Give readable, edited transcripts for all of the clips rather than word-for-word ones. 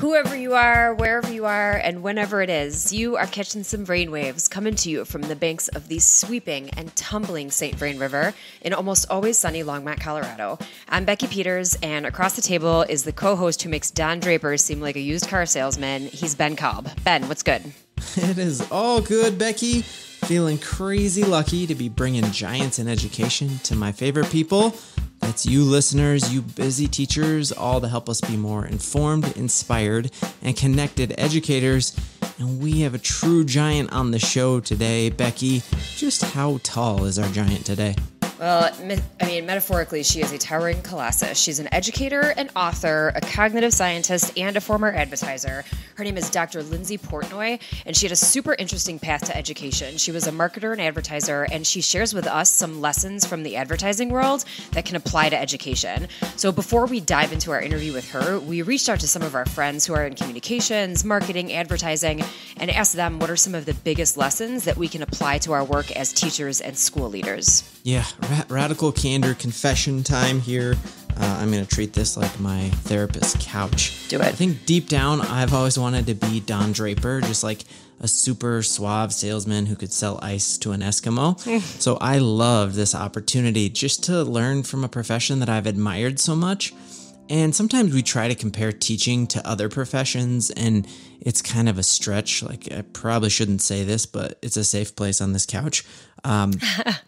Whoever you are, wherever you are, and whenever it is, you are catching some brainwaves coming to you from the banks of the sweeping and tumbling St. Vrain River in almost always sunny Longmont, Colorado. I'm Becky Peters, and across the table is the co-host who makes Don Draper seem like a used car salesman. He's Ben Cobb. Ben, what's good? It is all good, Becky. Feeling crazy lucky to be bringing giants in education to my favorite people. That's you listeners, you busy teachers, all to help us be more informed, inspired, and connected educators. And we have a true giant on the show today. Becky, just how tall is our giant today? Well, metaphorically, she is a towering colossus. She's an educator, an author, a cognitive scientist, and a former advertiser. Her name is Dr. Lindsay Portnoy, and she had a super interesting path to education. She was a marketer and advertiser, and she shares with us some lessons from the advertising world that can apply to education. So before we dive into our interview with her, we reached out to some of our friends who are in communications, marketing, advertising, and asked them what are some of the biggest lessons that we can apply to our work as teachers and school leaders. Yeah, radical candor confession time here. I'm going to treat this like my therapist's couch. Do it. I think deep down, I've always wanted to be Don Draper, just like a super suave salesman who could sell ice to an Eskimo. So I loved this opportunity just to learn from a profession that I've admired so much. And sometimes we try to compare teaching to other professions, and it's kind of a stretch. Like, I probably shouldn't say this, but it's a safe place on this couch.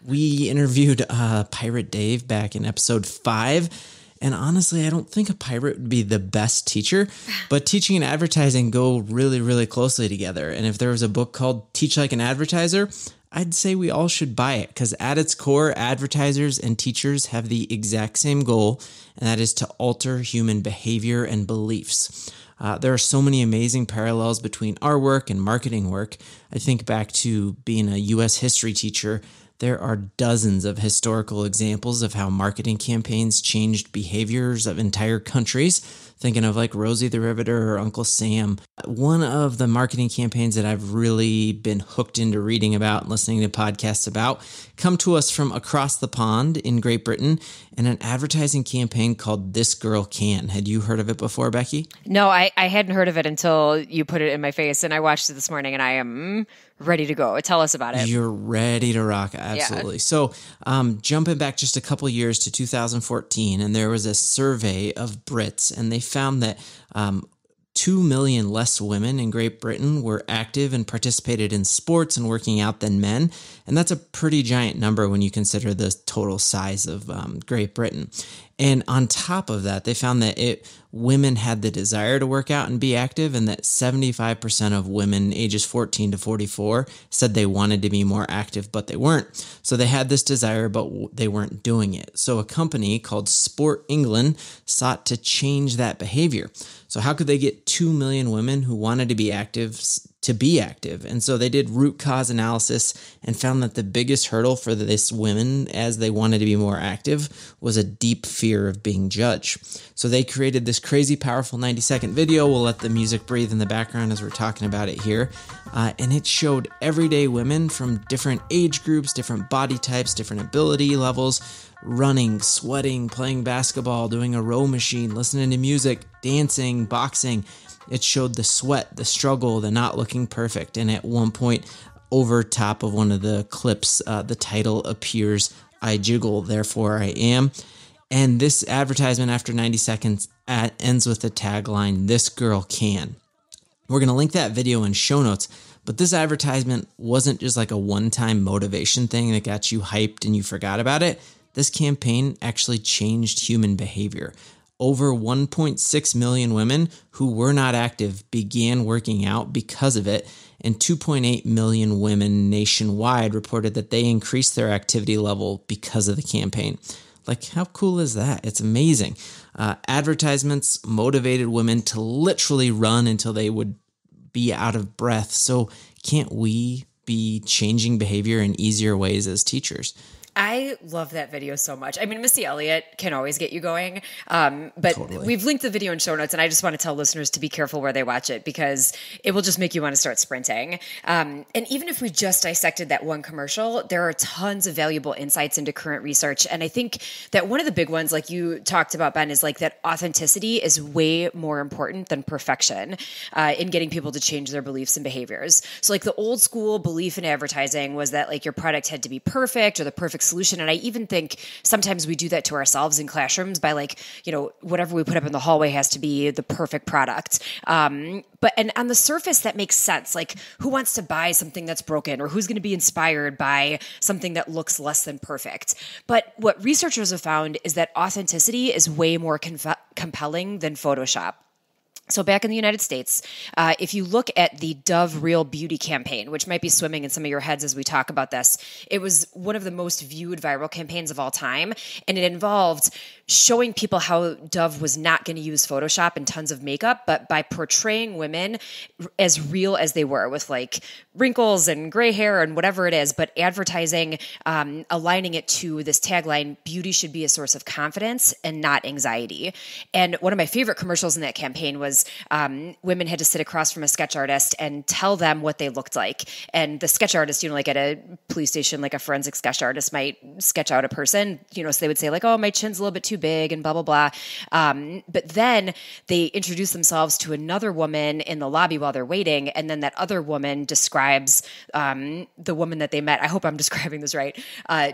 We interviewed Pirate Dave back in episode 5. And honestly, I don't think a pirate would be the best teacher, but teaching and advertising go really, really closely together. And if there was a book called Teach Like an Advertiser, I'd say we all should buy it because at its core, advertisers and teachers have the exact same goal, and that is to alter human behavior and beliefs. There are so many amazing parallels between our work and marketing work. I think back to being a U.S. history teacher. There are dozens of historical examples of how marketing campaigns changed behaviors of entire countries. Thinking of like Rosie the Riveter or Uncle Sam. One of the marketing campaigns that I've really been hooked into reading about and listening to podcasts about come to us from across the pond in Great Britain, and an advertising campaign called This Girl Can. Had you heard of it before, Becky? No, I hadn't heard of it until you put it in my face, and I watched it this morning, and I am ready to go. Tell us about it. You're ready to rock. Absolutely. Yeah. So jumping back just a couple years to 2014, and there was a survey of Brits, and they found that 2 million less women in Great Britain were active and participated in sports and working out than men. And that's a pretty giant number when you consider the total size of Great Britain. And on top of that, they found that women had the desire to work out and be active, and that 75% of women ages 14 to 44 said they wanted to be more active, but they weren't. So they had this desire, but they weren't doing it. So a company called Sport England sought to change that behavior. So how could they get 2 million women who wanted to be active to be active? And so they did root cause analysis and found that the biggest hurdle for this women as they wanted to be more active was a deep fear of being judged. So they created this crazy powerful 90-second video. We'll let the music breathe in the background as we're talking about it here. And it showed everyday women from different age groups, different body types, different ability levels, running, sweating, playing basketball, doing a row machine, listening to music, dancing, boxing. It showed the sweat, the struggle, the not looking perfect. And at one point, over top of one of the clips, the title appears, "I jiggle, therefore I am." And this advertisement, after 90 seconds, ends with the tagline, "This girl can." We're going to link that video in show notes. But this advertisement wasn't just like a one-time motivation thing that got you hyped and you forgot about it. This campaign actually changed human behavior. Over 1.6 million women who were not active began working out because of it, and 2.8 million women nationwide reported that they increased their activity level because of the campaign. Like, how cool is that? It's amazing. Advertisements motivated women to literally run until they would be out of breath. So can't we be changing behavior in easier ways as teachers? I love that video so much. I mean, Missy Elliott can always get you going, but We've linked the video in show notes, and I just want to tell listeners to be careful where they watch it because it will just make you want to start sprinting. And even if we just dissected that one commercial, there are tons of valuable insights into current research. And I think that one of the big ones, like you talked about, Ben, is like that authenticity is way more important than perfection in getting people to change their beliefs and behaviors. So like the old school belief in advertising was that like your product had to be perfect or the perfect solution. And I even think sometimes we do that to ourselves in classrooms by like, whatever we put up in the hallway has to be the perfect product. But on the surface, that makes sense. Like, who wants to buy something that's broken, or who's going to be inspired by something that looks less than perfect? But what researchers have found is that authenticity is way more compelling than Photoshop. So back in the United States, if you look at the Dove Real Beauty campaign, which might be swimming in some of your heads as we talk about this, it was one of the most viewed viral campaigns of all time. And it involved showing people how Dove was not going to use Photoshop and tons of makeup, but by portraying women as real as they were with like wrinkles and gray hair and whatever it is, but advertising, aligning it to this tagline, beauty should be a source of confidence and not anxiety. And one of my favorite commercials in that campaign was women had to sit across from a sketch artist and tell them what they looked like. And the sketch artist, like at a police station, like a forensic sketch artist might sketch out a person, so they would say like, oh, my chin's a little bit too big and blah, blah, blah. But then they introduce themselves to another woman in the lobby while they're waiting. And then that other woman describes the woman that they met. I hope I'm describing this right.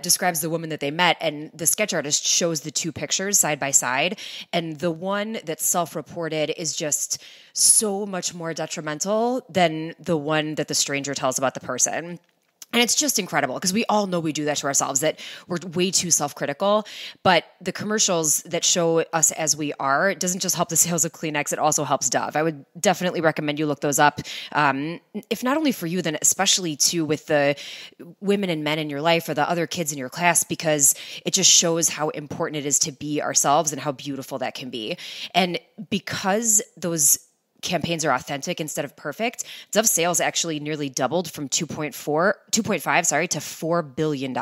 Describes the woman that they met. And the sketch artist shows the two pictures side by side. And the one that's self-reported is just so much more detrimental than the one that the stranger tells about the person. And it's just incredible because we all know we do that to ourselves, that we're way too self-critical. But the commercials that show us as we are, it doesn't just help the sales of Kleenex, it also helps Dove. I would definitely recommend you look those up. If not only for you, then especially too with the women and men in your life or the other kids in your class, because it just shows how important it is to be ourselves and how beautiful that can be. And because those campaigns are authentic instead of perfect, Dove sales actually nearly doubled from 2.5 to $4 billion.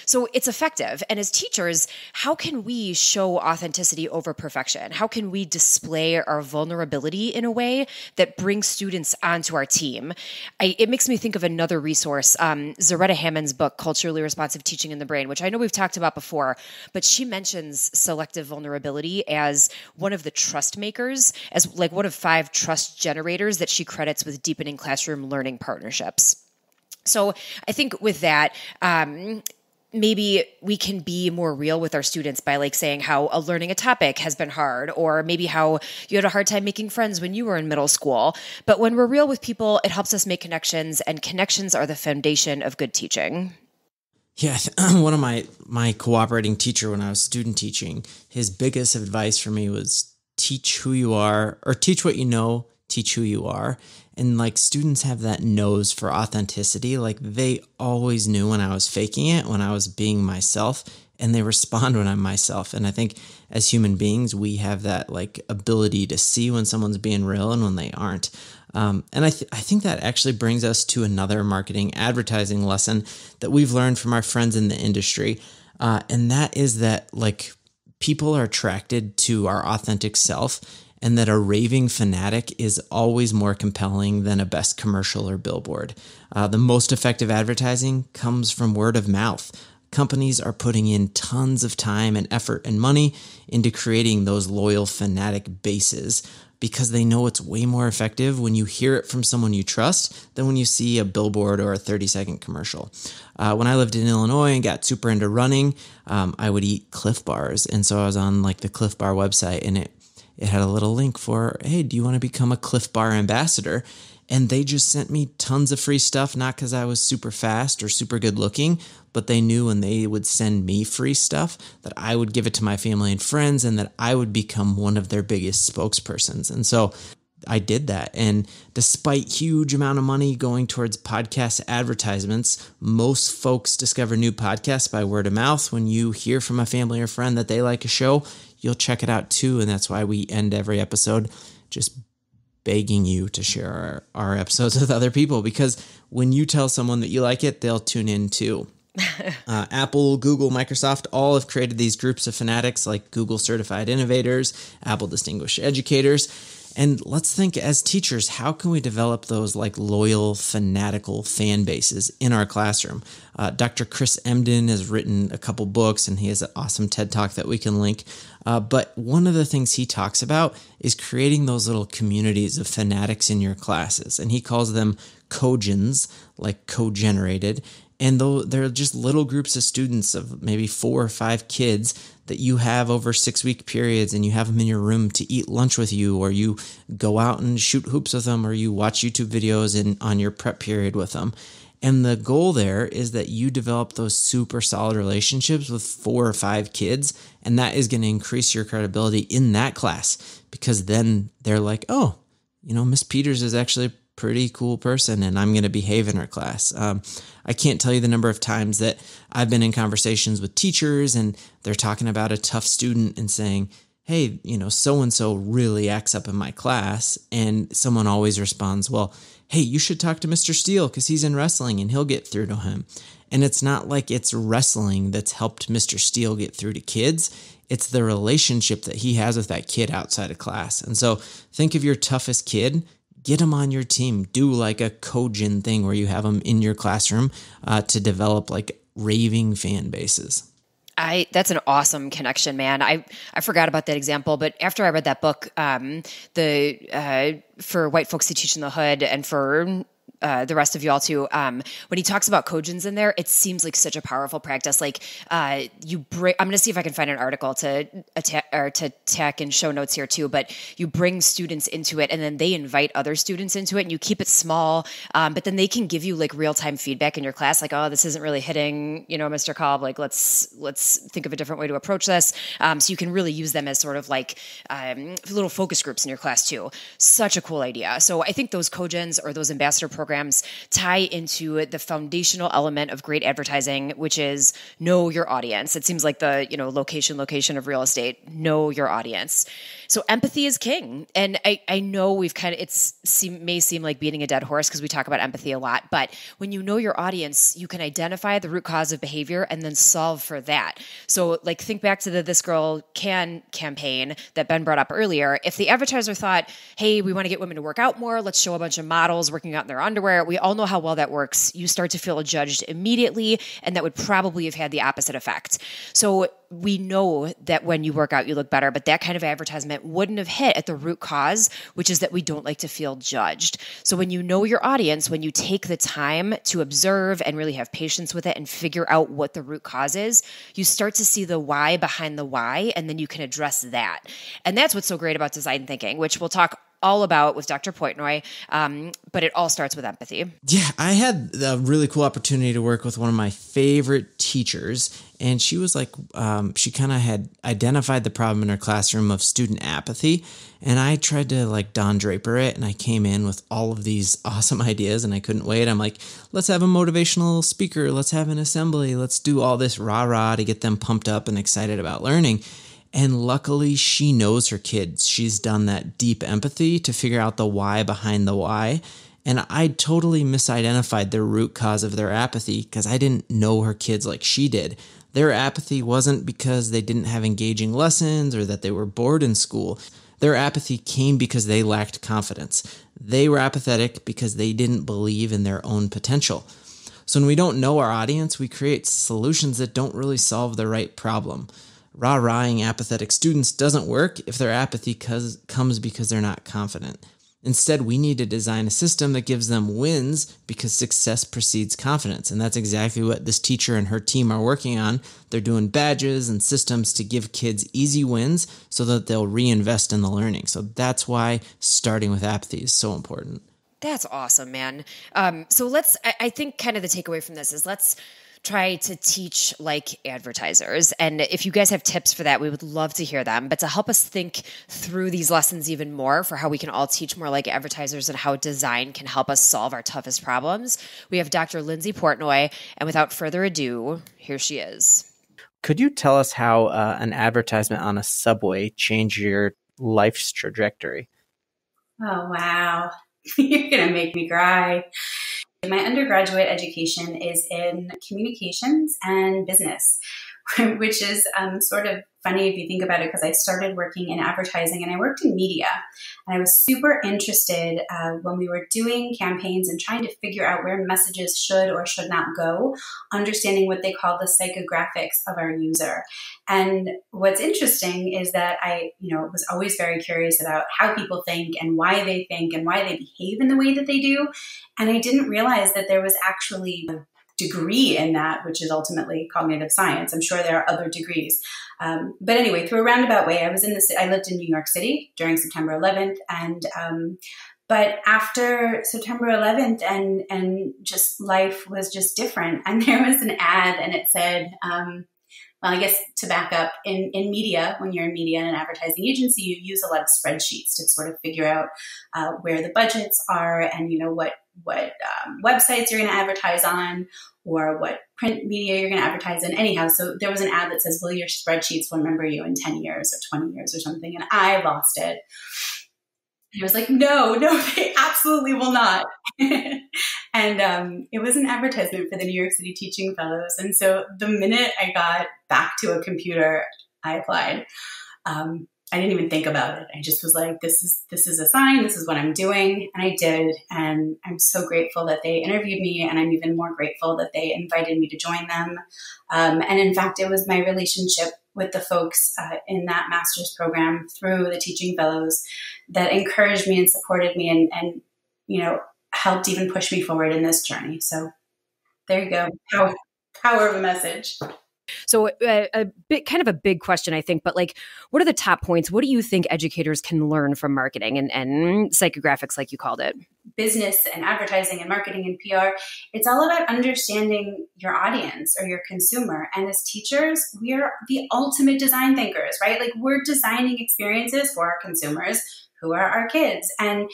So it's effective. And as teachers, how can we show authenticity over perfection? How can we display our vulnerability in a way that brings students onto our team? It makes me think of another resource, Zaretta Hammond's book, Culturally Responsive Teaching in the Brain, which I know we've talked about before, but she mentions selective vulnerability as one of the trust makers, as like one of 5 trust generators that she credits with deepening classroom learning partnerships. So I think with that, maybe we can be more real with our students by like saying how learning a topic has been hard, or maybe how you had a hard time making friends when you were in middle school. But when we're real with people, it helps us make connections, and connections are the foundation of good teaching. Yeah, one of my cooperating teacher when I was student teaching, his biggest advice for me was teach who you are, or teach what you know, teach who you are. And like students have that nose for authenticity. Like they always knew when I was faking it, when I was being myself, and they respond when I'm myself. And I think as human beings, we have that like ability to see when someone's being real and when they aren't. And I think that actually brings us to another marketing advertising lesson that we've learned from our friends in the industry. And that is that like people are attracted to our authentic self, and that a raving fanatic is always more compelling than a best commercial or billboard. The most effective advertising comes from word of mouth. Companies are putting in tons of time and effort and money into creating those loyal fanatic bases because they know it's way more effective when you hear it from someone you trust than when you see a billboard or a 30-second commercial. When I lived in Illinois and got super into running, I would eat Cliff Bars. And so I was on like the Cliff Bar website, and it had a little link for, hey, do you want to become a Cliff Bar ambassador? And they just sent me tons of free stuff, not because I was super fast or super good looking, but they knew when they would send me free stuff that I would give it to my family and friends, and that I would become one of their biggest spokespersons. And so I did that. And despite huge amount of money going towards podcast advertisements, most folks discover new podcasts by word of mouth. When you hear from a family or friend that they like a show, you'll check it out too. And that's why we end every episode just begging you to share our episodes with other people, because when you tell someone that you like it, they'll tune in too. Apple, Google, Microsoft, all have created these groups of fanatics like Google Certified Innovators, Apple Distinguished Educators. And let's think as teachers, how can we develop those like loyal, fanatical fan bases in our classroom? Dr. Chris Emden has written a couple books and he has an awesome TED Talk that we can link. But one of the things he talks about is creating those little communities of fanatics in your classes. And he calls them cogens, like co-generated. And though they're just little groups of students of maybe 4 or 5 kids that you have over 6-week periods, and you have them in your room to eat lunch with you, or you go out and shoot hoops with them, or you watch YouTube videos on your prep period with them. And the goal there is that you develop those super solid relationships with 4 or 5 kids, and that is going to increase your credibility in that class, because then they're like, oh, Miss Peters is actually a pretty cool person and I'm going to behave in her class. I can't tell you the number of times that I've been in conversations with teachers and they're talking about a tough student and saying, hey, so-and-so really acts up in my class. And someone always responds, well, hey, you should talk to Mr. Steele because he's in wrestling and he'll get through to him. And it's not like it's wrestling that's helped Mr. Steele get through to kids. It's the relationship that he has with that kid outside of class. And so think of your toughest kid. Get them on your team. Do like a cogen thing where you have them in your classroom to develop like raving fan bases. That's an awesome connection, man. I forgot about that example, but after I read that book, for white folks to teach in the hood and for the rest of y'all too, when he talks about cogens in there, it seems like such a powerful practice. Like I'm going to see if I can find an article to tack in show notes here too, but you bring students into it and then they invite other students into it and you keep it small. But then they can give you like real-time feedback in your class. Like, oh, this isn't really hitting, Mr. Cobb, like let's think of a different way to approach this. So you can really use them as sort of like little focus groups in your class too. Such a cool idea. So I think those cogens or those ambassador programs tie into the foundational element of great advertising, which is know your audience. It seems like the, location of real estate, know your audience. So empathy is king. And I know we've may seem like beating a dead horse because we talk about empathy a lot, but when you know your audience, you can identify the root cause of behavior and then solve for that. So like think back to the This Girl Can campaign that Ben brought up earlier. If the advertiser thought, hey, we want to get women to work out more, let's show a bunch of models working out in their underwear. We all know how well that works. You start to feel judged immediately, and that would probably have had the opposite effect. So we know that when you work out, you look better, but that kind of advertisement wouldn't have hit at the root cause, which is that we don't like to feel judged. So when you know your audience, when you take the time to observe and really have patience with it and figure out what the root cause is, you start to see the why behind the why, and then you can address that. And that's what's so great about design thinking, which we'll talk all about with Dr. Portnoy, but it all starts with empathy. Yeah, I had a really cool opportunity to work with one of my favorite teachers, and she was like, she kind of had identified the problem in her classroom of student apathy, and I tried to like Don Draper it, and I came in with all of these awesome ideas, and I couldn't wait. I'm like, let's have a motivational speaker, let's have an assembly, let's do all this rah-rah to get them pumped up and excited about learning. And luckily, she knows her kids. She's done that deep empathy to figure out the why behind the why. And I totally misidentified the root cause of their apathy because I didn't know her kids like she did. Their apathy wasn't because they didn't have engaging lessons or that they were bored in school. Their apathy came because they lacked confidence. They were apathetic because they didn't believe in their own potential. So when we don't know our audience, we create solutions that don't really solve the right problem. Rah-rahing apathetic students doesn't work if their apathy comes because they're not confident. Instead, we need to design a system that gives them wins because success precedes confidence. And that's exactly what this teacher and her team are working on. They're doing badges and systems to give kids easy wins so that they'll reinvest in the learning. So that's why starting with apathy is so important. That's awesome, man. So I think kind of the takeaway from this is let's try to teach like advertisers. And if you guys have tips for that, we would love to hear them. But to help us think through these lessons even more for how we can all teach more like advertisers and how design can help us solve our toughest problems, we have Dr. Lindsay Portnoy. And without further ado, here she is. Could you tell us how an advertisement on a subway changed your life's trajectory? Oh, wow. You're going to make me cry. My undergraduate education is in communications and business, which is sort of funny if you think about it, because I started working in advertising and I worked in media. And I was super interested when we were doing campaigns and trying to figure out where messages should or should not go, understanding what they call the psychographics of our user. And what's interesting is that I, was always very curious about how people think and why they behave in the way that they do. And I didn't realize that there was actually a degree in that, which is ultimately cognitive science. I'm sure there are other degrees. But anyway, through a roundabout way, I lived in New York City during September 11th. But after September 11th and just life was just different. And there was an ad and it said, well, I guess to back up, in media, when you're in media and an advertising agency, you use a lot of spreadsheets to sort of figure out where the budgets are and, what websites you're going to advertise on or what print media you're going to advertise in. Anyhow, so there was an ad that says, will your spreadsheets remember you in 10 years or 20 years or something? And I lost it. And I was like, no, they absolutely will not. And it was an advertisement for the New York City Teaching Fellows. And so the minute I got back to a computer, I applied. I didn't even think about it. I just was like, this is a sign. This is what I'm doing. And I did. And I'm so grateful that they interviewed me. And I'm even more grateful that they invited me to join them. And in fact, it was my relationship with the folks in that master's program through the Teaching Fellows that encouraged me and supported me and helped even push me forward in this journey. So there you go. Power of a message. So a big question, I think, but what are the top points? What do you think educators can learn from marketing and psychographics, like you called it? Business and advertising and marketing and PR, it's all about understanding your audience or your consumer. And as teachers, we're the ultimate design thinkers, right? We're designing experiences for our consumers, who are our kids. And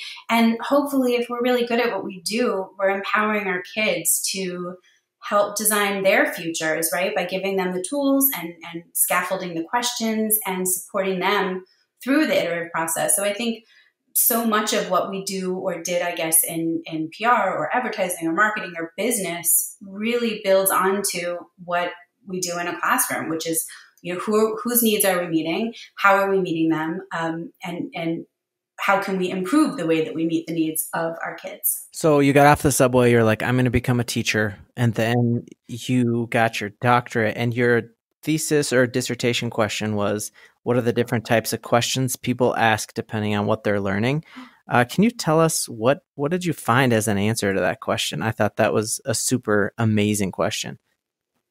hopefully, if we're really good at what we do, we're empowering our kids to help design their futures, right? By giving them the tools and scaffolding the questions and supporting them through the iterative process. So I think so much of what we do or did, I guess, in PR or advertising or marketing or business really builds onto what we do in a classroom, which is, whose needs are we meeting? How are we meeting them? And how can we improve the way that we meet the needs of our kids? So you got off the subway, you're like, I'm going to become a teacher. And then you got your doctorate, and your thesis or dissertation question was, what are the different types of questions people ask depending on what they're learning? Can you tell us what did you find as an answer to that question? I thought that was a super amazing question.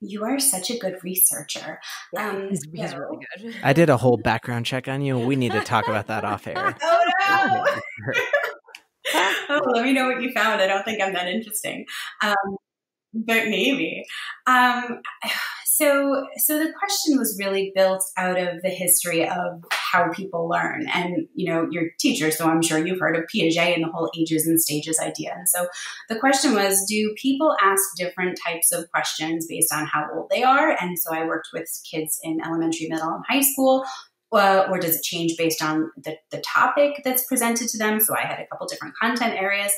You are such a good researcher. He's really good. I did a whole background check on you. We need to talk about that off air. Oh, no. Oh, let me know what you found. I don't think I'm that interesting. But maybe. So the question was really built out of the history of how people learn. And, you're a teacher, so I'm sure you've heard of Piaget and the whole ages and stages idea. And so the question was, do people ask different types of questions based on how old they are? And so I worked with kids in elementary, middle, and high school. Or does it change based on the topic that's presented to them? So I had a couple different content areas.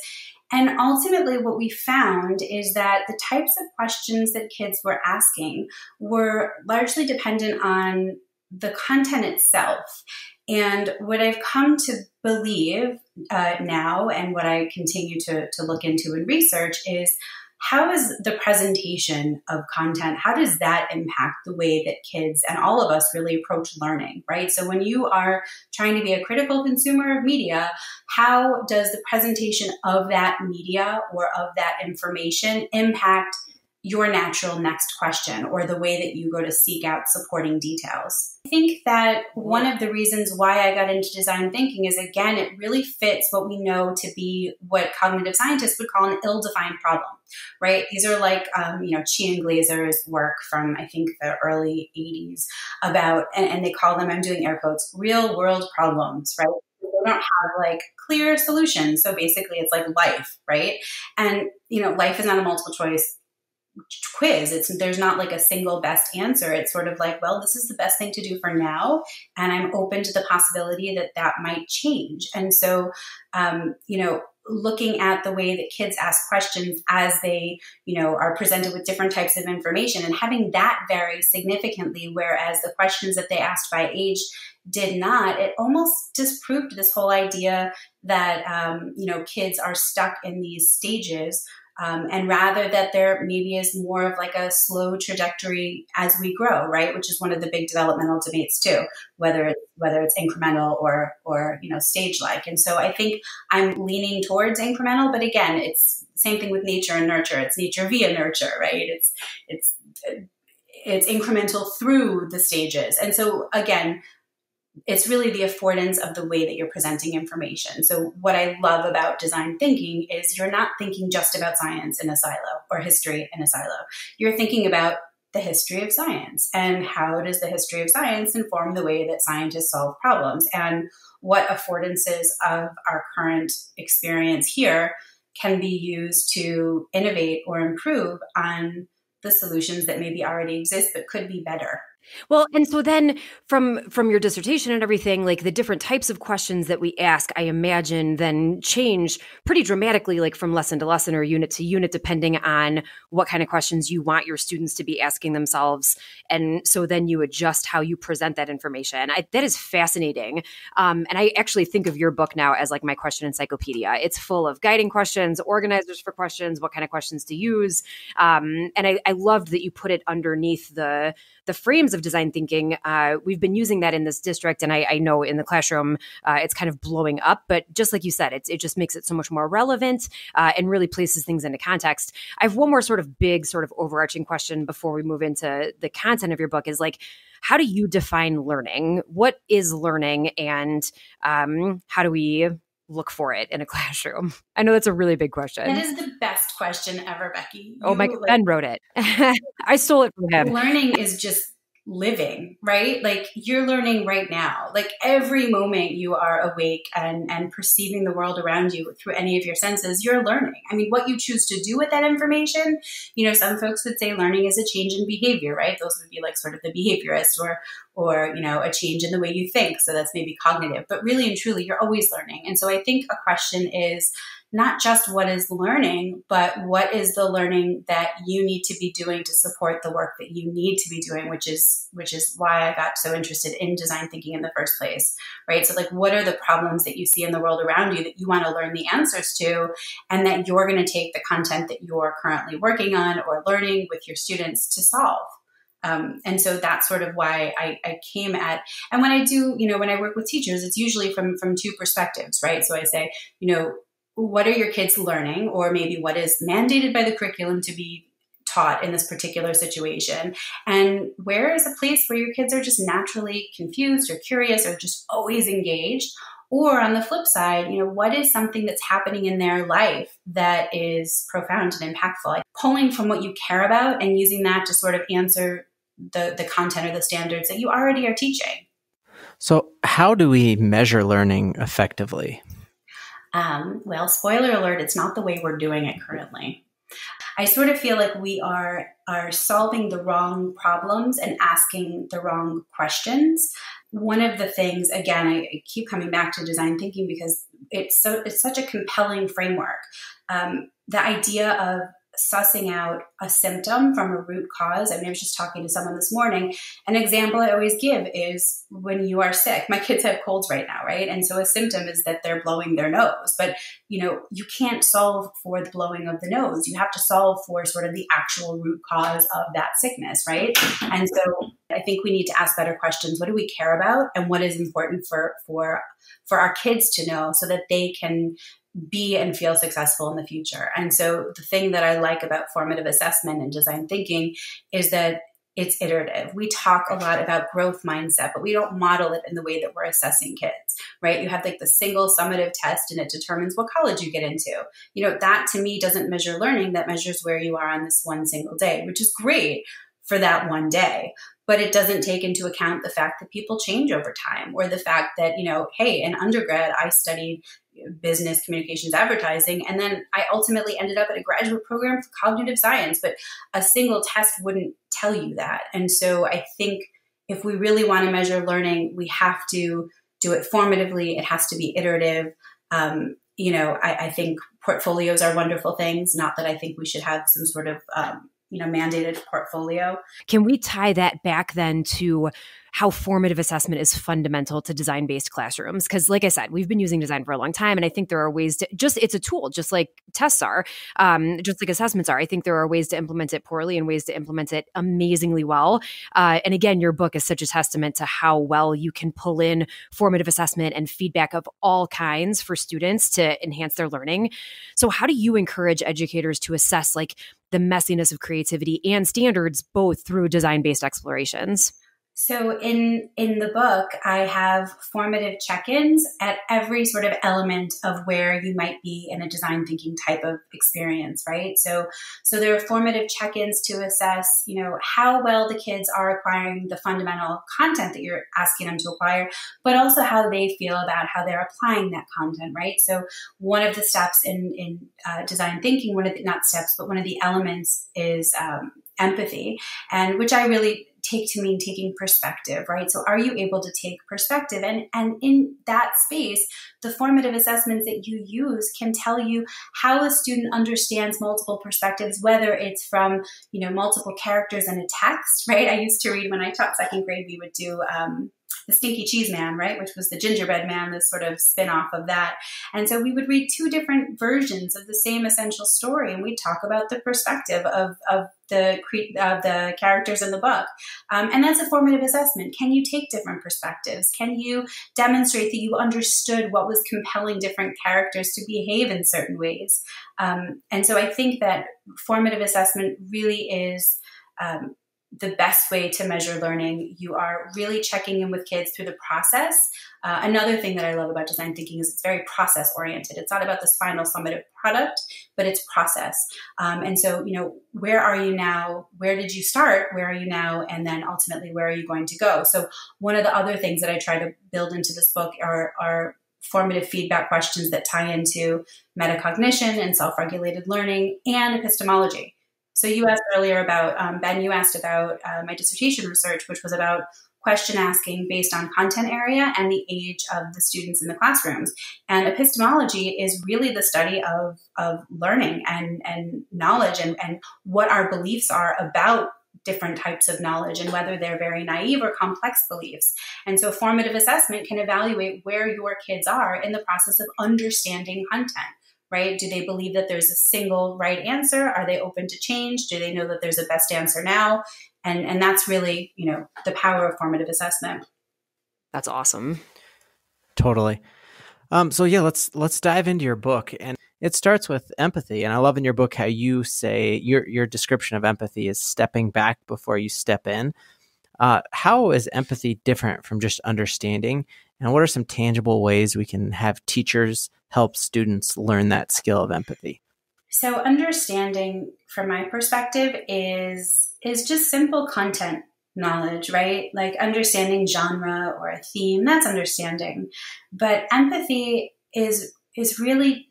And ultimately, what we found is that the types of questions that kids were asking were largely dependent on the content itself. And what I've come to believe now, and what I continue to look into in research, is how is the presentation of content, how does that impact the way that kids and all of us really approach learning, right? So when you are trying to be a critical consumer of media, how does the presentation of that media or of that information impact your natural next question or the way that you go to seek out supporting details? I think that one of the reasons why I got into design thinking is, again, it really fits what we know to be what cognitive scientists would call an ill-defined problem, right? These are like, Chi and Glazer's work from, I think, the early 80s about, and they call them, I'm doing air quotes, real world problems, right? They don't have clear solutions. So basically it's like life, right? And, life is not a multiple choice quiz. There's not a single best answer. It's sort of well, this is the best thing to do for now. And I'm open to the possibility that might change. And so, looking at the way that kids ask questions as they, are presented with different types of information and having that vary significantly, whereas the questions that they asked by age did not, it almost disproved this whole idea that, kids are stuck in these stages. And rather that there maybe is more of like a slow trajectory as we grow, right? Which is one of the big developmental debates too, whether it's incremental or stage-like. And so I think I'm leaning towards incremental, but again, it's the same thing with nature and nurture. It's nature via nurture, right? It's incremental through the stages. And so again, it's really the affordance of the way that you're presenting information. So what I love about design thinking is you're not thinking just about science in a silo or history in a silo. You're thinking about the history of science and how does the history of science inform the way that scientists solve problems, and what affordances of our current experience here can be used to innovate or improve on the solutions that maybe already exist but could be better. Well, and so then from your dissertation and everything, like the different types of questions that we ask, I imagine then change pretty dramatically, like from lesson to lesson or unit to unit, depending on what kind of questions you want your students to be asking themselves. And so then you adjust how you present that information. That is fascinating. And I actually think of your book now as like my question encyclopedia. It's full of guiding questions, organizers for questions, what kind of questions to use. And I loved that you put it underneath the frames of design thinking. We've been using that in this district, and I know in the classroom it's kind of blowing up. But just like you said, it just makes it so much more relevant and really places things into context. I have one more sort of big, sort of overarching question before we move into the content of your book. Is like, how do you define learning? What is learning, and how do we look for it in a classroom? I know that's a really big question. That is the best question ever, Becky. Ben wrote it. I stole it from him. Learning is just living, right? Like you're learning right now. Like every moment you are awake and perceiving the world around you through any of your senses, you're learning. I mean, what you choose to do with that information, some folks would say learning is a change in behavior, right? Those would be like sort of the behaviorists or a change in the way you think. So that's maybe cognitive, but really and truly, you're always learning. And so I think a question is not just what is learning, but what is the learning that you need to be doing to support the work that you need to be doing, which is why I got so interested in design thinking in the first place, right? So like, what are the problems that you see in the world around you that you want to learn the answers to, and that you're going to take the content that you're currently working on or learning with your students to solve? And so that's sort of why I came at, and when I do, when I work with teachers, it's usually from two perspectives, right? So I say, what are your kids learning, or maybe what is mandated by the curriculum to be taught in this particular situation? And where is a place where your kids are just naturally confused or curious or just always engaged? Or on the flip side, what is something that's happening in their life that is profound and impactful? Like pulling from what you care about and using that to sort of answer the content or the standards that you already are teaching. So how do we measure learning effectively? Well, spoiler alert, it's not the way we're doing it currently. I sort of feel like we are solving the wrong problems and asking the wrong questions. One of the things, again, I keep coming back to design thinking because it's such a compelling framework. The idea of sussing out a symptom from a root cause. I was just talking to someone this morning. An example I always give is when you are sick. My kids have colds right now, right? And so a symptom is that they're blowing their nose. But, you can't solve for the blowing of the nose. You have to solve for sort of the actual root cause of that sickness, right? And so I think we need to ask better questions. What do we care about? And what is important for our kids to know so that they can be and feel successful in the future? And so the thing that I like about formative assessment and design thinking is that it's iterative. We talk a lot about growth mindset, but we don't model it in the way that we're assessing kids, right? You have like the single summative test and it determines what college you get into. That to me doesn't measure learning. That measures where you are on this one single day, which is great for that one day. But it doesn't take into account the fact that people change over time, or the fact that, hey, in undergrad, I studied business communications advertising, and then I ultimately ended up at a graduate program for cognitive science, but a single test wouldn't tell you that. And so I think if we really want to measure learning, we have to do it formatively. It has to be iterative. I think portfolios are wonderful things. Not that I think we should have some sort of, mandated portfolio. Can we tie that back then to how formative assessment is fundamental to design-based classrooms? Because like I said, we've been using design for a long time, and I think there are ways to it's a tool, just like tests are, just like assessments are. I think there are ways to implement it poorly and ways to implement it amazingly well. And again, your book is such a testament to how well you can pull in formative assessment and feedback of all kinds for students to enhance their learning. So how do you encourage educators to assess the messiness of creativity and standards, both through design-based explorations? So in the book, I have formative check-ins at every sort of element of where you might be in a design thinking type of experience, right? So there are formative check-ins to assess, how well the kids are acquiring the fundamental content that you're asking them to acquire, but also how they feel about how they're applying that content, right? So one of the steps in design thinking, one of the elements is empathy, and which I really take to mean taking perspective, right? So are you able to take perspective? And in that space, the formative assessments that you use can tell you how a student understands multiple perspectives, whether it's from, multiple characters in a text, right? I used to read, when I taught second grade, we would do the Stinky Cheese Man, right? Which was the gingerbread man, this sort of spin-off of that. And so we would read two different versions of the same essential story, and we'd talk about the perspective of the characters in the book. And that's a formative assessment. Can you take different perspectives? Can you demonstrate that you understood what was compelling different characters to behave in certain ways? And so I think that formative assessment really is the best way to measure learning. You are really checking in with kids through the process. Another thing that I love about design thinking is it's very process oriented. It's not about this final summative product, but it's process. And so, where are you now? Where did you start? Where are you now? And then ultimately, where are you going to go? So one of the other things that I try to build into this book are formative feedback questions that tie into metacognition and self-regulated learning and epistemology. So you asked earlier about, Ben, you asked about my dissertation research, which was about question asking based on content area and the age of the students in the classrooms. And epistemology is really the study of learning and knowledge and what our beliefs are about different types of knowledge and whether they're very naive or complex beliefs. And so formative assessment can evaluate where your kids are in the process of understanding content. Right? Do they believe that there's a single right answer? Are they open to change? Do they know that there's a best answer now? And that's really, the power of formative assessment. That's awesome. Totally. So yeah, let's dive into your book. And it starts with empathy. And I love in your book how you say your description of empathy is stepping back before you step in. How is empathy different from just understanding? And what are some tangible ways we can have teachers help students learn that skill of empathy? So understanding, from my perspective, is just simple content knowledge, right? Like understanding genre or a theme, that's understanding. But empathy is really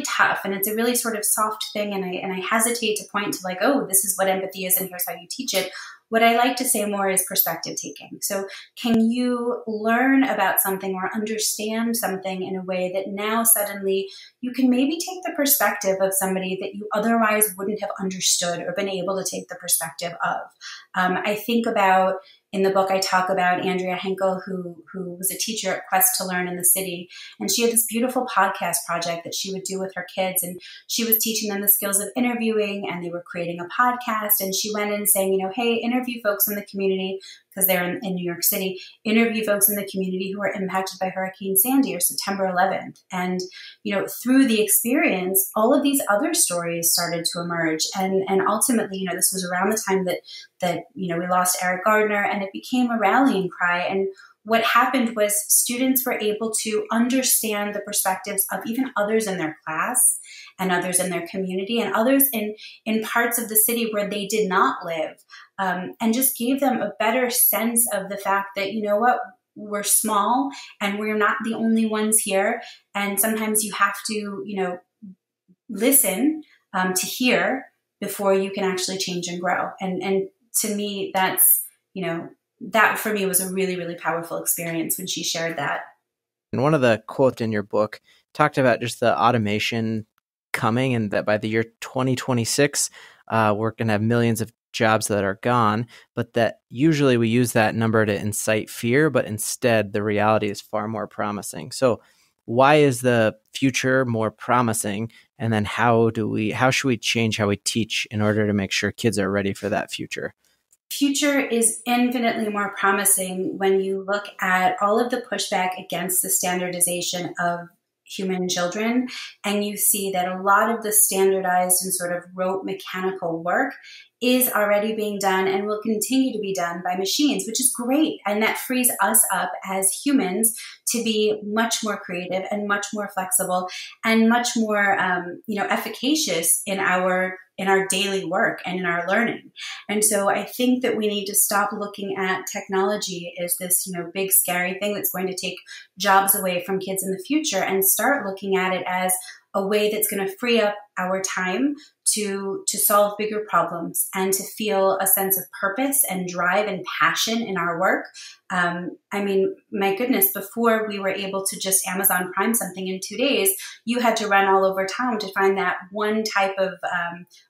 tough, and it's a really sort of soft thing. And I hesitate to point to oh, this is what empathy is, and here's how you teach it. What I like to say more is perspective taking. So can you learn about something or understand something in a way that now suddenly you can maybe take the perspective of somebody that you otherwise wouldn't have understood or been able to take the perspective of? I think about, in the book, I talk about Andrea Henkel, who was a teacher at Quest to Learn in the city. And she had this beautiful podcast project that she would do with her kids. And she was teaching them the skills of interviewing, and they were creating a podcast. And she went in saying, hey, interview folks in the community, because they're in New York City, interview folks in the community who were impacted by Hurricane Sandy or September 11th. And, through the experience, all of these other stories started to emerge. And ultimately, this was around the time that we lost Eric Gardner, and it became a rallying cry. And what happened was students were able to understand the perspectives of even others in their class and others in their community and others in parts of the city where they did not live, and just gave them a better sense of the fact that, we're small and we're not the only ones here. And sometimes you have to, listen to hear before you can actually change and grow. And to me, that's, that for me was a really, really powerful experience when she shared that. And one of the quotes in your book talked about just the automation coming, and that by the year 2026, we're going to have millions of jobs that are gone, but that usually we use that number to incite fear, but instead the reality is far more promising. So why is the future more promising? And then how should we change how we teach in order to make sure kids are ready for that future? Future is infinitely more promising when you look at all of the pushback against the standardization of human children, and you see that a lot of the standardized and sort of rote mechanical work is already being done and will continue to be done by machines, which is great. And that frees us up as humans to be much more creative and much more flexible and much more, efficacious in our daily work and in our learning. And so I think that we need to stop looking at technology as this, big scary thing that's going to take jobs away from kids in the future, and start looking at it as a way that's going to free up our time to solve bigger problems and to feel a sense of purpose and drive and passion in our work. My goodness, before we were able to just Amazon Prime something in 2 days, you had to run all over town to find that one type of,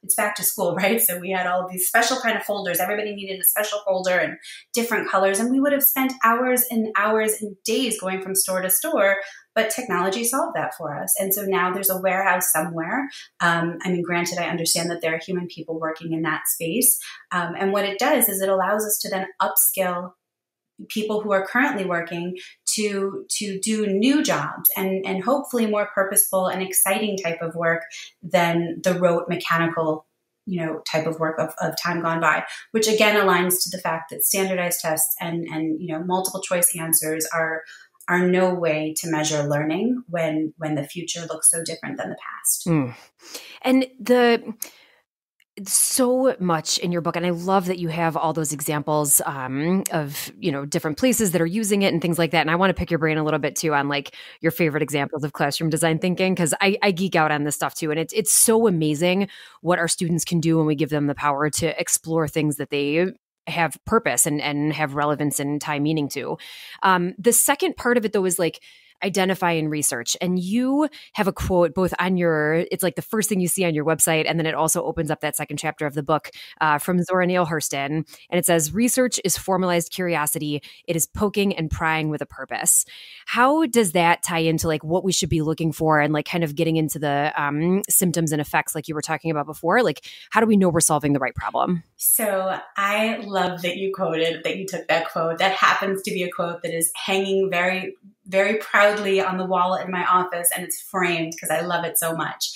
it's back to school, right? So we had all of these special kind of folders. Everybody needed a special folder and different colors. And we would have spent hours and hours and days going from store to store, but technology solved that for us. And so now there's a warehouse somewhere. Granted, I understand that there are human people working in that space. And what it does is it allows us to then upskill people who are currently working to do new jobs and hopefully more purposeful and exciting type of work than the rote mechanical type of work of time gone by, which again aligns to the fact that standardized tests and multiple choice answers are no way to measure learning when the future looks so different than the past. And so much in your book, and I love that you have all those examples of different places that are using it and things like that. And I want to pick your brain a little bit too on like your favorite examples of classroom design thinking, because I geek out on this stuff too, and it's so amazing what our students can do when we give them the power to explore things that they have purpose and have relevance and tie meaning to. The second part of it though is like identify and research. And you have a quote both on it's like the first thing you see on your website, and then it also opens up that second chapter of the book from Zora Neale Hurston. And it says, research is formalized curiosity. It is poking and prying with a purpose. How does that tie into like what we should be looking for and like kind of getting into the symptoms and effects like you were talking about before? Like, how do we know we're solving the right problem? So I love that you took that quote. That happens to be a quote that is hanging very, very proudly on the wall in my office, and it's framed because I love it so much.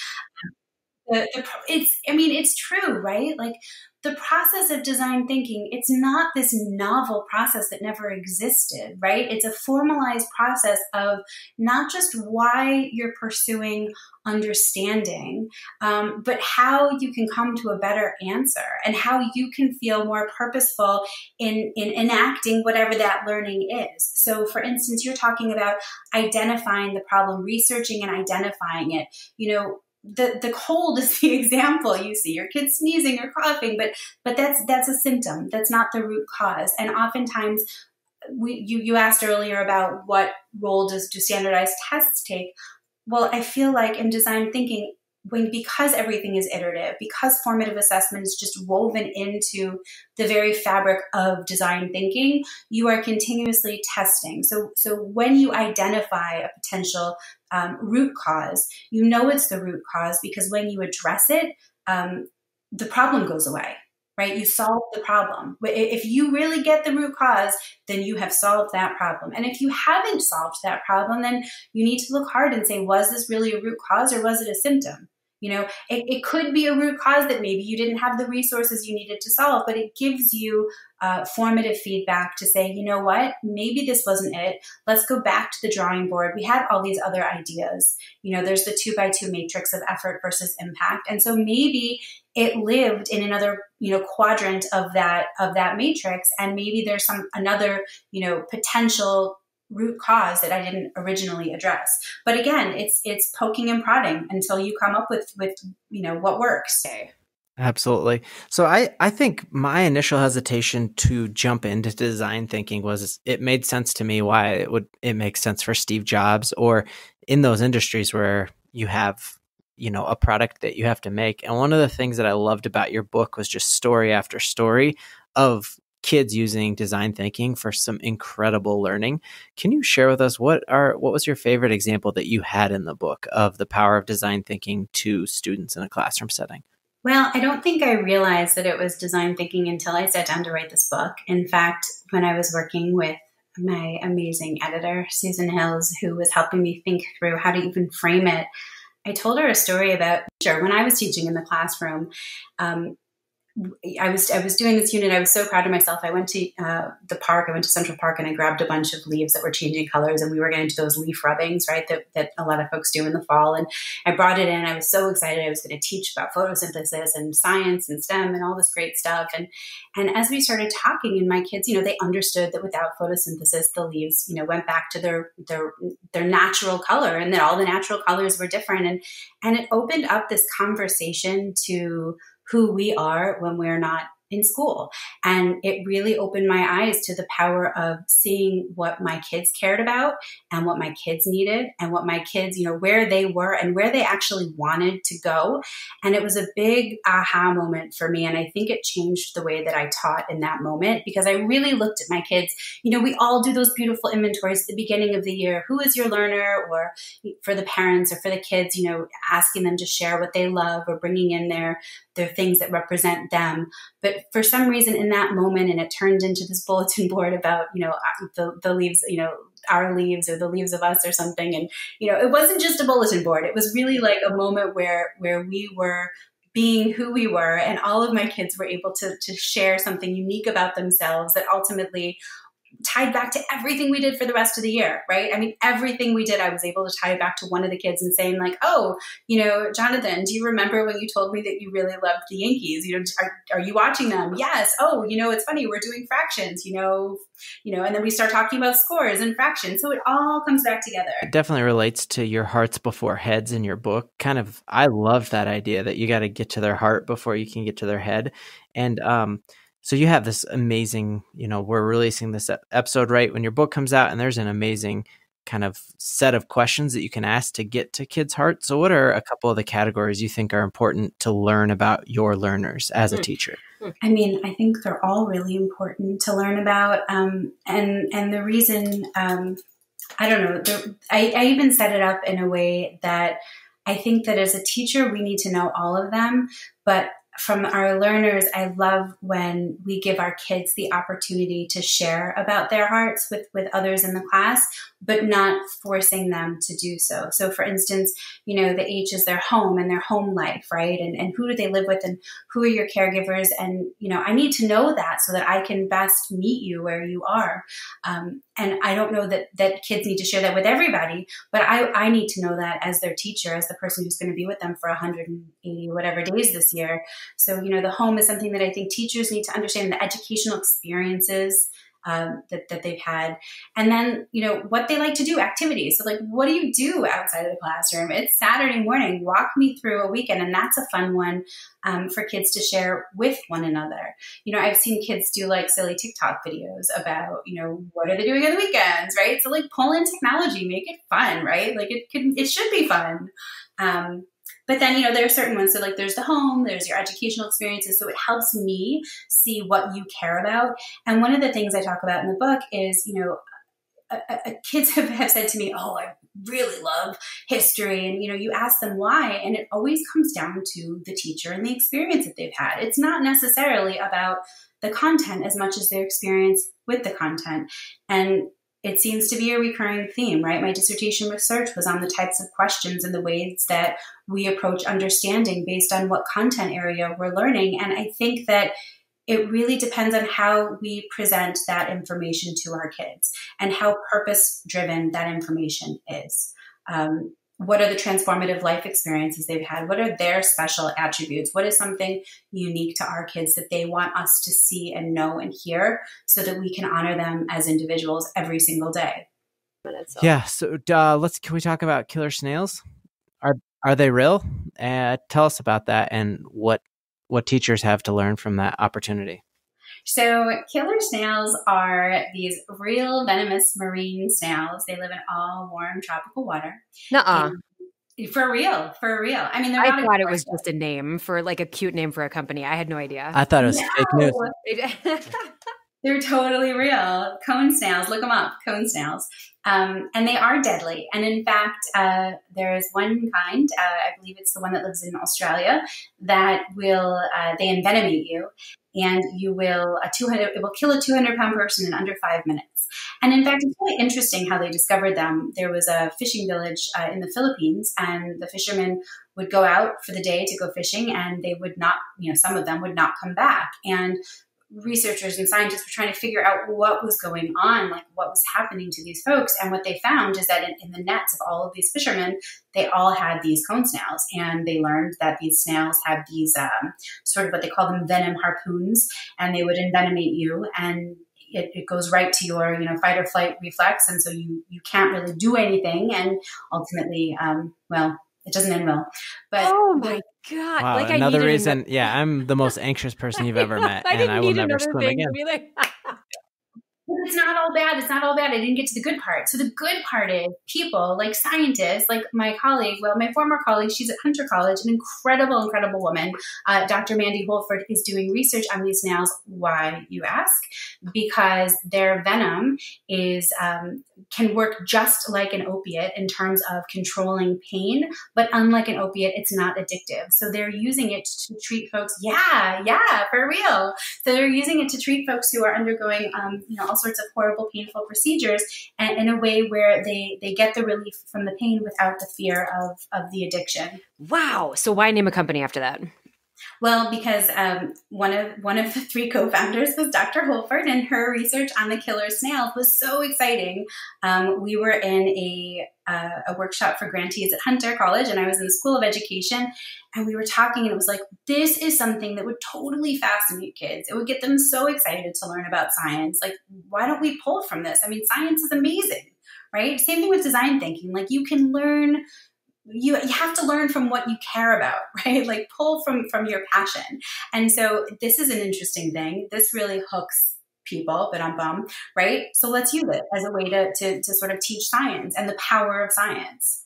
It's true, right? Like the process of design thinking, it's not this novel process that never existed, right? It's a formalized process of not just why you're pursuing understanding, but how you can come to a better answer and how you can feel more purposeful in enacting whatever that learning is. So for instance, you're talking about identifying the problem, researching and identifying it. The cold is the example. You see your kid sneezing or coughing, but that's a symptom. That's not the root cause. And oftentimes, you asked earlier about what role do standardized tests take. Well, I feel like in design thinking, because everything is iterative, because formative assessment is just woven into the very fabric of design thinking, you are continuously testing. So when you identify a potential root cause, it's the root cause because when you address it, the problem goes away, right? You solve the problem. If you really get the root cause, then you have solved that problem. And if you haven't solved that problem, then you need to look hard and say, was this really a root cause or was it a symptom? It could be a root cause that maybe you didn't have the resources you needed to solve, but it gives you formative feedback to say, you know what, maybe this wasn't it. Let's go back to the drawing board. We had all these other ideas. There's the 2x2 matrix of effort versus impact. And so maybe it lived in another, quadrant of that matrix. And maybe there's another, potential root cause that I didn't originally address. But again, it's poking and prodding until you come up with what works. Absolutely. So I think my initial hesitation to jump into design thinking was it made sense to me why it makes sense for Steve Jobs, or in those industries where you have, a product that you have to make. And one of the things that I loved about your book was just story after story of kids using design thinking for some incredible learning. Can you share with us what was your favorite example that you had in the book of the power of design thinking to students in a classroom setting? Well, I don't think I realized that it was design thinking until I sat down to write this book. In fact, when I was working with my amazing editor, Susan Hills, who was helping me think through how to even frame it, I told her a story about when I was teaching in the classroom. I was doing this unit. I was so proud of myself. I went to the park. I went to Central Park and I grabbed a bunch of leaves that were changing colors, and we were going to do those leaf rubbings, right? That a lot of folks do in the fall. And I brought it in. I was so excited. I was going to teach about photosynthesis and science and STEM and all this great stuff. And as we started talking, and my kids, they understood that without photosynthesis, the leaves, went back to their natural color, and that all the natural colors were different. And it opened up this conversation to who we are when we're not in school. And it really opened my eyes to the power of seeing what my kids cared about and what my kids needed and what my kids, where they were and where they actually wanted to go. And it was a big aha moment for me. And I think it changed the way that I taught in that moment, because I really looked at my kids. We all do those beautiful inventories at the beginning of the year. Who is your learner? Or for the parents or for the kids, asking them to share what they love or bringing in their things that represent them. But for some reason in that moment, and it turned into this bulletin board about, the leaves, our leaves or the leaves of us or something. And, it wasn't just a bulletin board. It was really like a moment where we were being who we were, and all of my kids were able to share something unique about themselves that ultimately tied back to everything we did for the rest of the year, right? I mean, everything we did, I was able to tie it back to one of the kids and saying like, oh, Jonathan, do you remember when you told me that you really loved the Yankees? Are you watching them? Yes. Oh, it's funny. We're doing fractions, and then we start talking about scores and fractions. So it all comes back together. It definitely relates to your hearts before heads in your book. I love that idea that you got to get to their heart before you can get to their head. And, so you have this amazing, we're releasing this episode right when your book comes out, and there's an amazing kind of set of questions that you can ask to get to kids' hearts. So what are a couple of the categories you think are important to learn about your learners as a teacher? I mean, I think they're all really important to learn about. And the reason, I don't know, I even set it up in a way that I think that as a teacher, we need to know all of them, but from our learners, I love when we give our kids the opportunity to share about their hearts with others in the class, but not forcing them to do so. So for instance, the H is their home and their home life, right? And who do they live with and who are your caregivers? And, I need to know that so that I can best meet you where you are. And I don't know that kids need to share that with everybody, but I need to know that as their teacher, as the person who's going to be with them for 180 whatever days this year. So, the home is something that I think teachers need to understand, the educational experiences that they've had. And then, what they like to do, activities. So like, what do you do outside of the classroom? It's Saturday morning, walk me through a weekend. And that's a fun one for kids to share with one another. I've seen kids do like silly TikTok videos about, what are they doing on the weekends, right? So like pull in technology, make it fun, right? Like it should be fun. But then, there are certain ones. So like there's the home, there's your educational experiences. So it helps me see what you care about. And one of the things I talk about in the book is, kids have said to me, oh, I really love history. And, you ask them why, and it always comes down to the teacher and the experience that they've had. It's not necessarily about the content as much as their experience with the content. And it seems to be a recurring theme, right? My dissertation research was on the types of questions and the ways that we approach understanding based on what content area we're learning. And I think that it really depends on how we present that information to our kids and how purpose-driven that information is. What are the transformative life experiences they've had? What are their special attributes? What is something unique to our kids that they want us to see and know and hear so that we can honor them as individuals every single day? Yeah. So can we talk about killer snails? Are they real? Tell us about that and what teachers have to learn from that opportunity. So killer snails are these real venomous marine snails. They live in all warm tropical water. Nuh-uh. For real, for real. I mean, I thought it was just a name for like a cute name for a company. I had no idea. I thought it was fake news. They're totally real. Cone snails, look them up, cone snails. And they are deadly. And in fact, there is one kind, I believe it's the one that lives in Australia, that will, they envenomate you, and you will, it will kill a 200-pound person in under 5 minutes. And in fact, it's really interesting how they discovered them. There was a fishing village in the Philippines, and the fishermen would go out for the day to go fishing, and they would not, some of them would not come back. And researchers and scientists were trying to figure out what was going on, like what was happening to these folks. And what they found is that in the nets of all of these fishermen, they all had these cone snails. And they learned that these snails have these sort of what they call them venom harpoons, and they would envenomate you, and it goes right to your, fight or flight reflex. And so you can't really do anything. And ultimately, it doesn't end well. But oh my God. Wow, like another reason. Yeah, I'm the most anxious person you've ever met. And I will never swim again. It's not all bad. It's not all bad. I didn't get to the good part. So the good part is people like scientists, like my former colleague, she's at Hunter College, an incredible, incredible woman. Dr. Mandy Holford is doing research on these snails. Why, you ask? Because their venom can work just like an opiate in terms of controlling pain, but unlike an opiate, it's not addictive. So they're using it to treat folks. Yeah, for real. So they're using it to treat folks who are undergoing, all sorts of horrible, painful procedures, and in a way where they get the relief from the pain without the fear of the addiction. Wow. So why name a company after that? Well, because one of the three co-founders was Dr. Holford, and her research on the killer snails was so exciting. We were in a workshop for grantees at Hunter College, and I was in the School of Education, and we were talking, and it was like, this is something that would totally fascinate kids. It would get them so excited to learn about science. Like, why don't we pull from this? I mean, science is amazing, right? Same thing with design thinking. Like, you can learn. You have to learn from what you care about, right? Like pull from your passion. And so this is an interesting thing. This really hooks people, right? So let's use it as a way to sort of teach science and the power of science.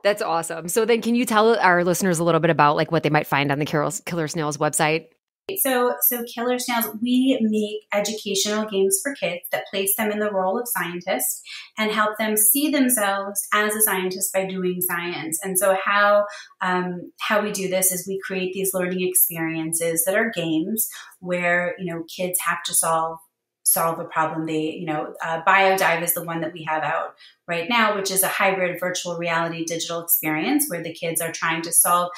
That's awesome. So then can you tell our listeners a little bit about like what they might find on the Killer Snails website? So Killer Snails, we make educational games for kids that place them in the role of scientists and help them see themselves as a scientist by doing science. And so how we do this is we create these learning experiences that are games where, kids have to solve a problem. BioDive is the one that we have out right now, which is a hybrid virtual reality digital experience where the kids are trying to solve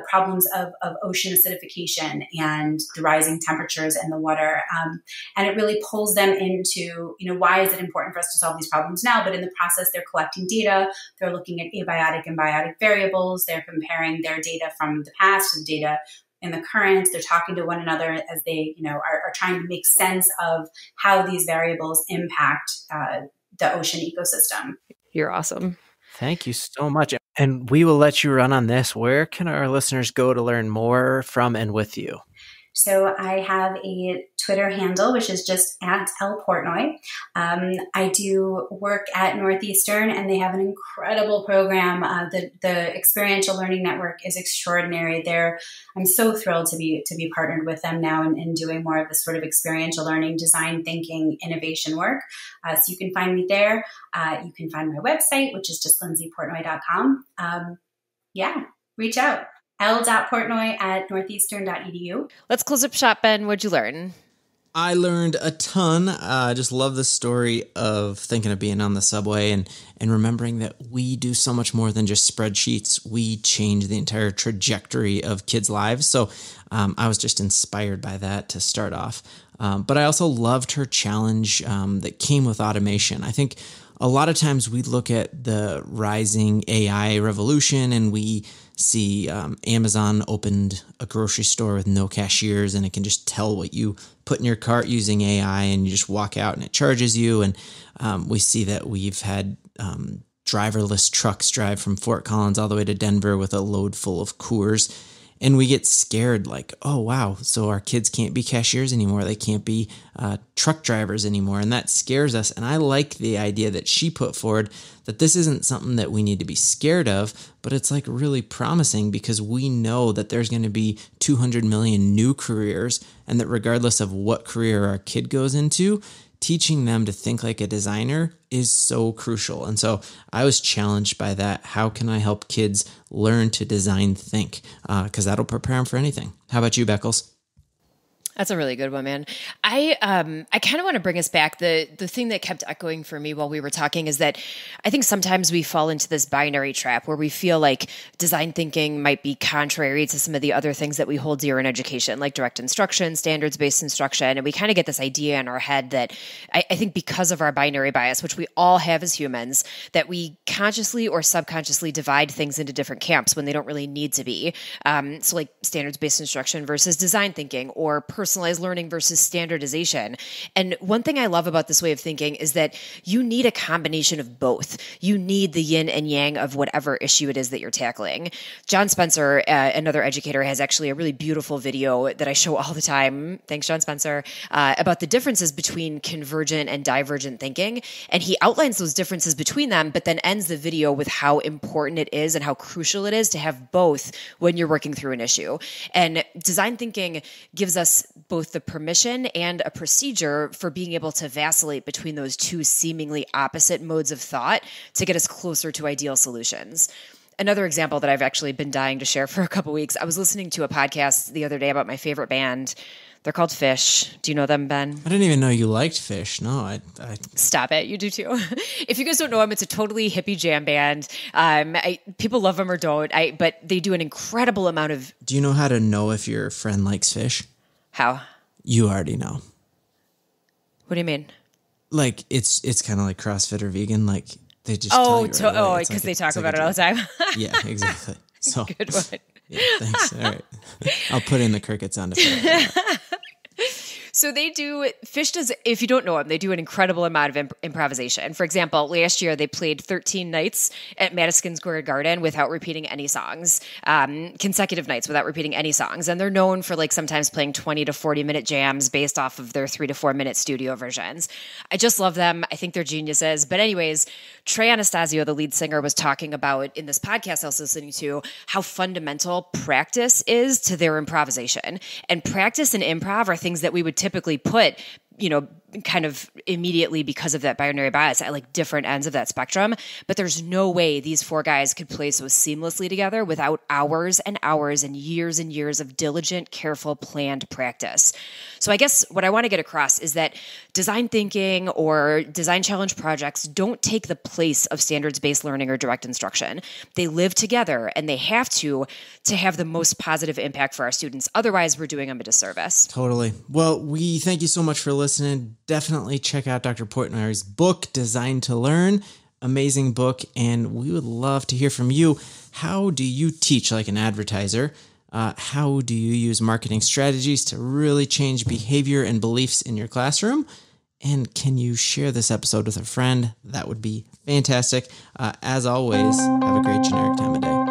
problems of ocean acidification and the rising temperatures in the water. And it really pulls them into, why is it important for us to solve these problems now? But in the process, they're collecting data. They're looking at abiotic and biotic variables. They're comparing their data from the past to the data in the current. They're talking to one another as they, are trying to make sense of how these variables impact the ocean ecosystem. You're awesome. Thank you so much. And we will let you run on this. Where can our listeners go to learn more from and with you? So I have a Twitter handle, which is just @LPortnoy. I do work at Northeastern, and they have an incredible program. The Experiential Learning Network is extraordinary. I'm so thrilled to be partnered with them now and doing more of this sort of experiential learning, design thinking, innovation work. So you can find me there. You can find my website, which is just lindsayportnoy.com. Reach out. l.portnoy@northeastern.edu. Let's close up shop, Ben. What'd you learn? I learned a ton. I just love the story of thinking of being on the subway and remembering that we do so much more than just spreadsheets. We change the entire trajectory of kids' lives. So I was just inspired by that to start off. But I also loved her challenge that came with automation. I think a lot of times we look at the rising AI revolution and we see Amazon opened a grocery store with no cashiers and it can just tell what you put in your cart using AI and you just walk out and it charges you. And we see that we've had driverless trucks drive from Fort Collins all the way to Denver with a load full of Coors. And we get scared like, oh, wow, so our kids can't be cashiers anymore. They can't be truck drivers anymore. And that scares us. And I like the idea that she put forward that this isn't something that we need to be scared of, but it's like really promising because we know that there's going to be 200 million new careers, and that regardless of what career our kid goes into, teaching them to think like a designer is so crucial. And so I was challenged by that. How can I help kids learn to design think? Because that'll prepare them for anything. How about you, Beckles? That's a really good one, man. I kind of want to bring us back. The thing that kept echoing for me while we were talking is that I think sometimes we fall into this binary trap where we feel like design thinking might be contrary to some of the other things that we hold dear in education, like direct instruction, standards-based instruction. And we kind of get this idea in our head that I think because of our binary bias, which we all have as humans, that we consciously or subconsciously divide things into different camps when they don't really need to be. So like standards-based instruction versus design thinking, or personalized learning versus standardization. And one thing I love about this way of thinking is that you need a combination of both. You need the yin and yang of whatever issue it is that you're tackling. John Spencer, another educator, has actually a really beautiful video that I show all the time. Thanks, John Spencer, about the differences between convergent and divergent thinking. And he outlines those differences between them, but then ends the video with how important it is and how crucial it is to have both when you're working through an issue. And design thinking gives us both the permission and a procedure for being able to vacillate between those two seemingly opposite modes of thought to get us closer to ideal solutions. Another example that I've actually been dying to share for a couple weeks, I was listening to a podcast the other day about my favorite band. They're called Fish. Do you know them, Ben? I didn't even know you liked Fish. No, I Stop it. You do too. If you guys don't know them, it's a totally hippie jam band. People love them or don't, but they do an incredible amount of... Do you know how to know if your friend likes Fish? How? You already know. What do you mean? Like, it's kind of like CrossFit or vegan. Like, they just tell you right away. Because they talk about it all the time. Yeah, exactly. So good one. Yeah, thanks. All right. I'll put in the crickets on the So Fish does, if you don't know them, they do an incredible amount of improvisation. For example, last year they played 13 nights at Madison Square Garden without repeating any songs, consecutive nights without repeating any songs. And they're known for like sometimes playing 20 to 40 minute jams based off of their 3 to 4 minute studio versions. I just love them. I think they're geniuses. But anyways, Trey Anastasio, the lead singer, was talking about in this podcast I was listening to how fundamental practice is to their improvisation. And practice and improv are things that we would typically put, kind of immediately because of that binary bias at like different ends of that spectrum. But there's no way these four guys could play so seamlessly together without hours and hours and years of diligent, careful, planned practice. So I guess what I want to get across is that design thinking or design challenge projects don't take the place of standards-based learning or direct instruction. They live together, and they have to have the most positive impact for our students. Otherwise, we're doing them a disservice. Totally. Well, we thank you so much for listening. Definitely check out Dr. Portnoy's book, Design to Learn. Amazing book, and we would love to hear from you. How do you teach like an advertiser? How do you use marketing strategies to really change behavior and beliefs in your classroom? And can you share this episode with a friend? That would be fantastic. As always, have a great generic time of day.